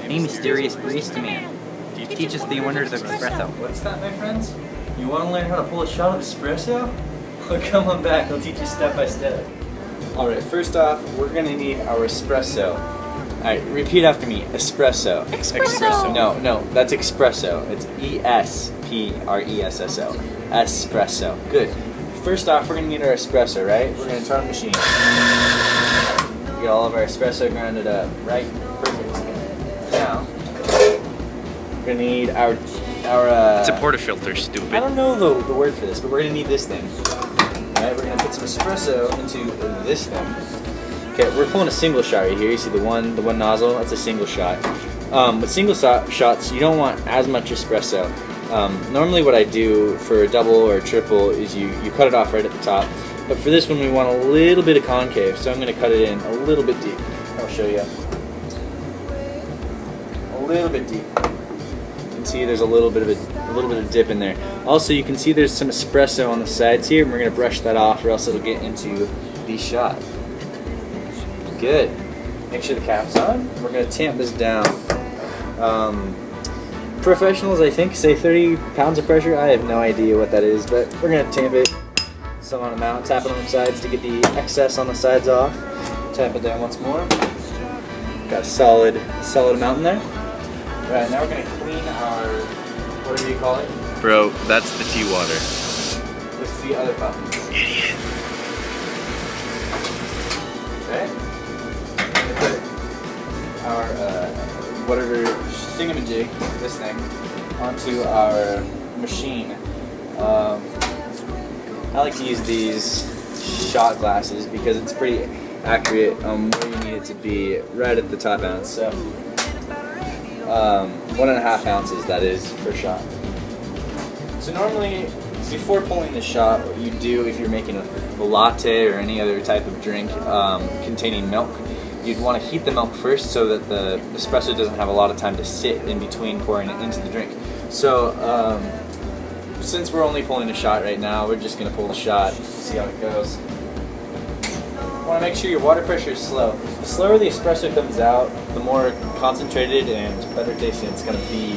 Hey, mysterious barista man. Teach us the wonders of espresso. What's that, my friends? You want to learn how to pull a shot of espresso? Well, come on back, I'll teach you step by step. Alright, first off, we're going to need our espresso. Alright, repeat after me. Espresso. Espresso. No, that's espresso. It's E-S-P-R-E-S-S-O. Espresso. Good. First off, we're going to need our espresso, right? We're going to turn the machine. Get all of our espresso grounded up, right? Perfect. Now, we're going to need our It's a portafilter, stupid. I don't know the word for this, but we're going to need this thing. Alright, we're going to put some espresso into this thing. Okay, we're pulling a single shot right here. You see the one nozzle? That's a single shot. With single shots, you don't want as much espresso. Normally what I do for a double or a triple is you cut it off right at the top. But for this one we want a little bit of concave, so I'm going to cut it in a little bit deep. I'll show you. A little bit deep. You can see there's a little bit of dip in there. Also, you can see there's some espresso on the sides here, and we're going to brush that off or else it'll get into the shot. Good. Make sure the cap's on. We're going to tamp this down. Professionals, I think, say 30 pounds of pressure. I have no idea what that is, but we're going to tamp it some amount, tap it on the sides to get the excess on the sides off. Tap it down once more. Got a solid amount in there. Right, now we're going to clean our, whatever you call it. Bro, that's the tea water. With the other cup. Idiot. Okay. Put our whatever thingamajig, this thing, onto our machine. I like to use these shot glasses because it's pretty accurate on where you need it to be, right at the top ounce. So 1.5 ounces, that is, per shot. So normally, before pulling the shot, what you do if you're making a latte or any other type of drink containing milk, you'd want to heat the milk first so that the espresso doesn't have a lot of time to sit in between pouring it into the drink. So since we're only pulling a shot right now, we're just going to pull the shot, see how it goes. You want to make sure your water pressure is slow. The slower the espresso comes out, the more concentrated and better tasting it's going to be.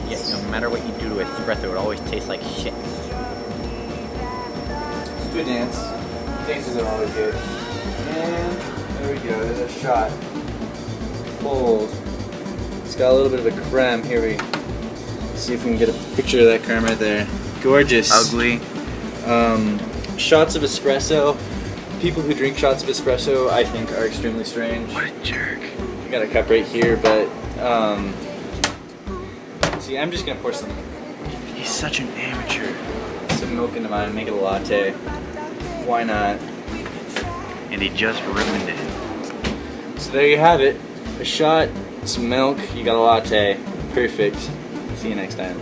Yes, no matter what you do to espresso, it always tastes like shit. Do a dance. Dances are always good. And there we go, there's a shot. Pulled. It's got a little bit of a creme. Here we see if we can get a picture of that creme right there. Gorgeous. Ugly. Shots of espresso. People who drink shots of espresso, I think, are extremely strange. What a jerk. I got a cup right here, but see, I'm just gonna pour some He's such an amateur. milk into mine and make it a latte. Why not? And he just ruined it. So there you have it. A shot, some milk, you got a latte. Perfect. See you next time.